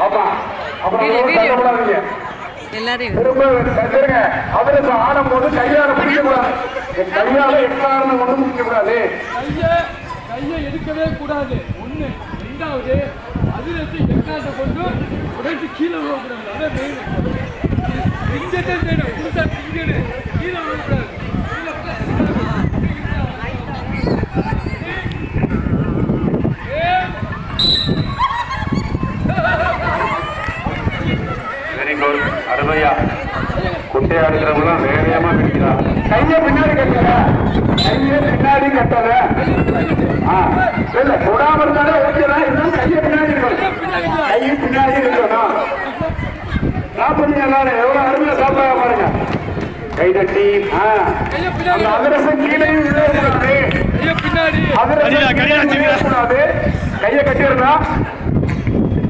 ஆமா அப்புறம் எல்லாரையும் திரும்ப அதிரசம் ஆடும் போது கையால பிடிக்க கூடாது. கையால எக்காரணம் கொண்டு பிடிக்க கூடாது. கையை எடுக்கவே கூடாது. ஒண்ணு. ரெண்டாவது அதிரசத்தை எக்காரணம் கொண்டு உடைச்சு கீழே விழக்கூடாது. அதான் மெயின். இங்கதான் வேணும். புதுசா இங்கடு கீழே விழக்கூடாது. அருமையா குட்டையா இருக்கிறவங்களாம் வேகமா பிடிக்கிறான். கைய பின்னாடி கட்டல, கைய பின்னாடி கட்டல. இல்ல தொடாம இருந்தாலே ஓகேதான். இருந்தாலும் கைய பின்னாடி இருக்கணும். கைய பின்னாடி இருக்கணும். சாப்பிடுங்க எல்லாரும். எவ்வளவு அருமையா சாப்பிடாம பாருங்க. கை தட்டி அந்த அதிரசம் கீழே விழக்கூடாது. அதிரசம் கூடாது. கைய கட்டி இருந்தா